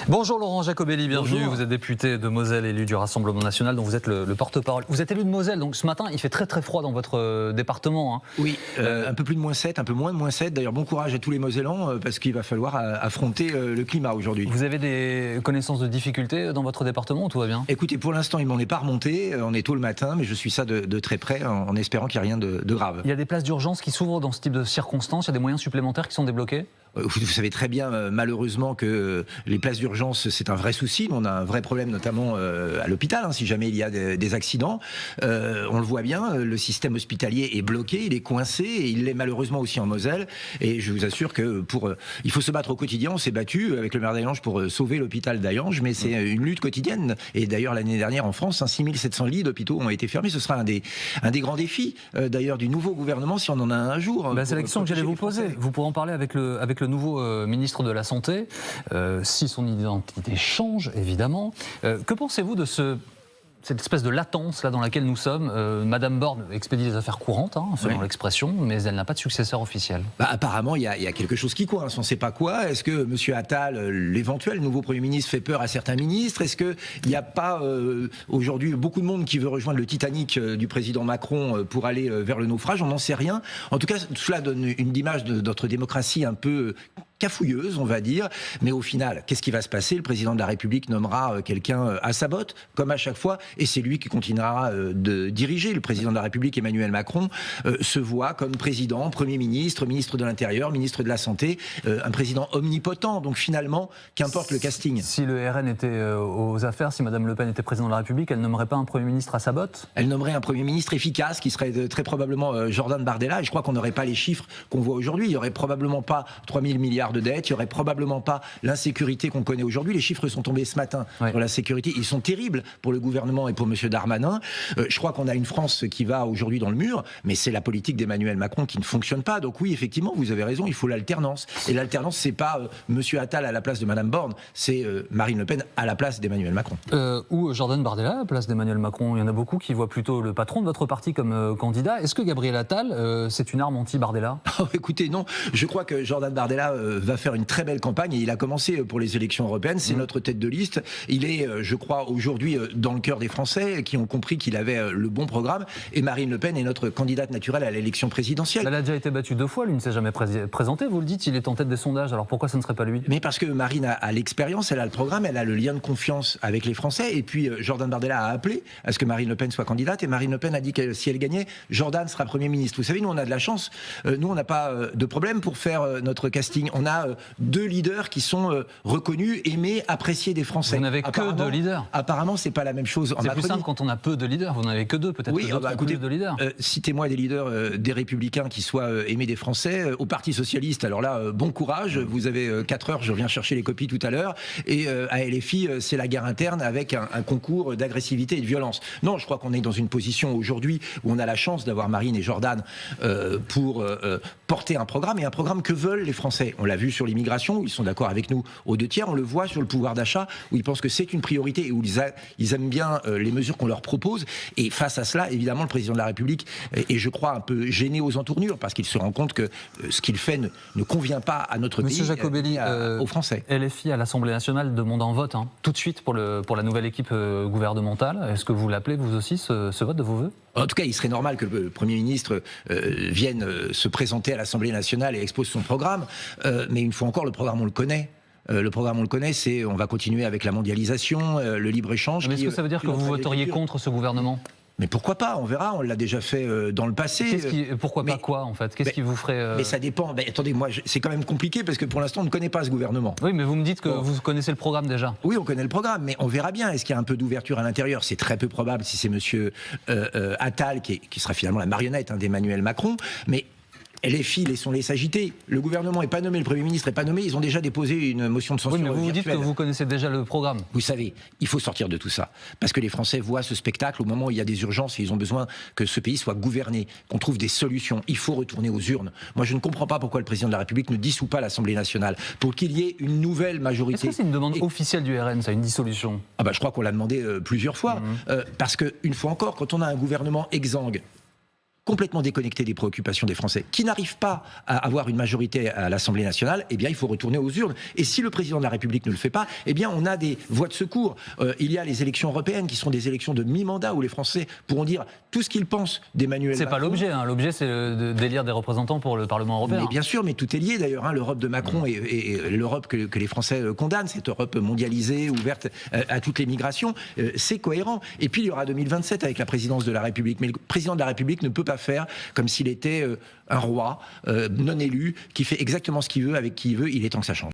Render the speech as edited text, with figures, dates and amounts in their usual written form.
Bonjour Laurent Jacobelli, bienvenue. Bonjour. Vous êtes député de Moselle, élu du Rassemblement National, dont vous êtes le porte-parole. Vous êtes élu de Moselle, donc ce matin il fait très très froid dans votre département. Hein. Oui, un peu plus de -7, un peu moins de -7. D'ailleurs, bon courage à tous les Mosellans parce qu'il va falloir affronter le climat aujourd'hui. Vous avez des connaissances de difficultés dans votre département ou tout va bien? Écoutez, pour l'instant, il m'en est pas remonté. On est tôt le matin, mais je suis ça de très près en espérant qu'il n'y a rien de grave. Il y a des places d'urgence qui s'ouvrent dans ce type de circonstances, il y a des moyens supplémentaires qui sont débloqués? Vous savez très bien, malheureusement, que les places d'urgence, c'est un vrai souci. On a un vrai problème, notamment à l'hôpital, si jamais il y a des accidents. On le voit bien, le système hospitalier est bloqué, il est coincé, et il l'est malheureusement aussi en Moselle. Et je vous assure que il faut se battre au quotidien. On s'est battu avec le maire d'Hayange pour sauver l'hôpital d'Hayange, mais c'est une lutte quotidienne. Et d'ailleurs, l'année dernière, en France, 6700 lits d'hôpitaux ont été fermés. Ce sera un des grands défis, d'ailleurs, du nouveau gouvernement, si on en a un jour. C'est la question que j'allais vous poser. Vous pourrez en parler avec le nouveau ministre de la Santé, si son identité change, évidemment. Que pensez-vous de cette espèce de latence là dans laquelle nous sommes? Madame Borne expédie les affaires courantes, selon l'expression, mais elle n'a pas de successeur officiel. Apparemment, il y a quelque chose qui coince. On ne sait pas quoi. Est-ce que M. Attal, l'éventuel nouveau Premier ministre, fait peur à certains ministres? Est-ce qu'il n'y a pas aujourd'hui beaucoup de monde qui veut rejoindre le Titanic du président Macron pour aller vers le naufrage? On n'en sait rien. En tout cas, cela donne une image de notre démocratie un peu cafouilleuse, on va dire, mais au final, qu'est-ce qui va se passer? Le président de la République nommera quelqu'un à sa botte, comme à chaque fois, et c'est lui qui continuera de diriger. Le président de la République, Emmanuel Macron, se voit comme président, Premier ministre, ministre de l'Intérieur, ministre de la Santé, un président omnipotent, donc finalement, qu'importe le casting. Si le RN était aux affaires, si Madame Le Pen était présidente de la République, elle nommerait pas un Premier ministre à sa botte? Elle nommerait un Premier ministre efficace, qui serait très probablement Jordan Bardella, et je crois qu'on n'aurait pas les chiffres qu'on voit aujourd'hui. Il n'y aurait probablement pas 3000 milliards de dettes, il n'y aurait probablement pas l'insécurité qu'on connaît aujourd'hui. Les chiffres sont tombés ce matin sur la sécurité. Ils sont terribles pour le gouvernement et pour M. Darmanin. Je crois qu'on a une France qui va aujourd'hui dans le mur, mais c'est la politique d'Emmanuel Macron qui ne fonctionne pas. Donc oui, effectivement, vous avez raison, il faut l'alternance. Et l'alternance, c'est pas M. Attal à la place de Mme Borne, c'est Marine Le Pen à la place d'Emmanuel Macron. Ou Jordan Bardella à la place d'Emmanuel Macron. Il y en a beaucoup qui voient plutôt le patron de votre parti comme candidat. Est-ce que Gabriel Attal, c'est une arme anti-Bardella? Écoutez, non. Je crois que Jordan Bardella va faire une très belle campagne et il a commencé pour les élections européennes. C'est notre tête de liste. Il est, je crois, aujourd'hui dans le cœur des Français qui ont compris qu'il avait le bon programme. Et Marine Le Pen est notre candidate naturelle à l'élection présidentielle. Elle a déjà été battue 2 fois, lui ne s'est jamais présenté. Vous le dites, il est en tête des sondages. Alors pourquoi ce ne serait pas lui? Mais parce que Marine a l'expérience, elle a le programme, elle a le lien de confiance avec les Français. Et puis Jordan Bardella a appelé à ce que Marine Le Pen soit candidate. Et Marine Le Pen a dit que si elle gagnait, Jordan sera Premier ministre. Vous savez, nous on a de la chance. Nous on n'a pas de problème pour faire notre casting. On a 2 leaders qui sont reconnus, aimés, appréciés des Français. Vous n'avez que 2 leaders. Apparemment, c'est pas la même chose en C'est Macronie. plus simple quand on a peu de leaders. Vous n'en avez que 2, peut-être. Oui, écoutez, de leaders. Citez-moi des leaders des Républicains qui soient aimés des Français. Au Parti Socialiste, alors là, bon courage. Vous avez 4 heures, je reviens chercher les copies tout à l'heure. Et à LFI, c'est la guerre interne avec un concours d'agressivité et de violence. Non, je crois qu'on est dans une position aujourd'hui où on a la chance d'avoir Marine et Jordan pour porter un programme, et un programme que veulent les Français. On l'a vu sur l'immigration, ils sont d'accord avec nous aux 2 tiers. On le voit sur le pouvoir d'achat, où ils pensent que c'est une priorité et où ils aiment bien les mesures qu'on leur propose. Et face à cela, évidemment, le président de la République est, je crois, un peu gêné aux entournures, parce qu'il se rend compte que ce qu'il fait ne convient pas à notre pays, Jacobelli, aux Français. LFI à l'Assemblée nationale demande un vote, tout de suite pour la nouvelle équipe gouvernementale. Est-ce que vous l'appelez, vous aussi, ce vote de vos vœux? En tout cas, il serait normal que le Premier ministre vienne se présenter à l'Assemblée nationale et expose son programme. Mais une fois encore, le programme, on le connaît. Le programme, on le connaît, c'est on va continuer avec la mondialisation, le libre-échange. Mais est-ce que ça veut dire que vous voteriez contre ce gouvernement? Mais pourquoi pas? On verra, on l'a déjà fait dans le passé. Pourquoi pas quoi, en fait? Qu'est-ce qui vous ferait... Mais ça dépend. Attendez, moi, c'est quand même compliqué parce que pour l'instant, on ne connaît pas ce gouvernement. Oui, mais vous me dites que vous connaissez le programme déjà. Oui, on connaît le programme, mais on verra bien. Est-ce qu'il y a un peu d'ouverture à l'intérieur? C'est très peu probable si c'est monsieur Attal, qui sera finalement la marionnette d'Emmanuel Macron. Mais LFI, laissons-les s'agiter. Le gouvernement n'est pas nommé, le Premier ministre n'est pas nommé. Ils ont déjà déposé une motion de censure. Oui, mais vous dites que vous connaissez déjà le programme. Vous savez, il faut sortir de tout ça. Parce que les Français voient ce spectacle au moment où il y a des urgences et ils ont besoin que ce pays soit gouverné, qu'on trouve des solutions. Il faut retourner aux urnes. Moi, je ne comprends pas pourquoi le président de la République ne dissout pas l'Assemblée nationale pour qu'il y ait une nouvelle majorité. Est-ce que c'est une demande officielle du RN, ça, une dissolution? Je crois qu'on l'a demandé plusieurs fois. Parce qu'une fois encore, quand on a un gouvernement exsangue, complètement déconnecté des préoccupations des Français, qui n'arrivent pas à avoir une majorité à l'Assemblée nationale, eh bien, il faut retourner aux urnes. Et si le président de la République ne le fait pas, eh bien, on a des voies de secours. Il y a les élections européennes qui sont des élections de mi-mandat où les Français pourront dire tout ce qu'ils pensent d'Emmanuel Macron. C'est pas l'objet, hein. L'objet, c'est d'élire des représentants pour le Parlement européen. Mais bien sûr, mais tout est lié d'ailleurs. Hein. L'Europe de Macron et l'Europe que les Français condamnent, cette Europe mondialisée, ouverte à toutes les migrations, c'est cohérent. Et puis, il y aura 2027 avec la présidence de la République. Mais le président de la République ne peut pas faire comme s'il était un roi non élu qui fait exactement ce qu'il veut avec qui il veut. Il est temps que ça change.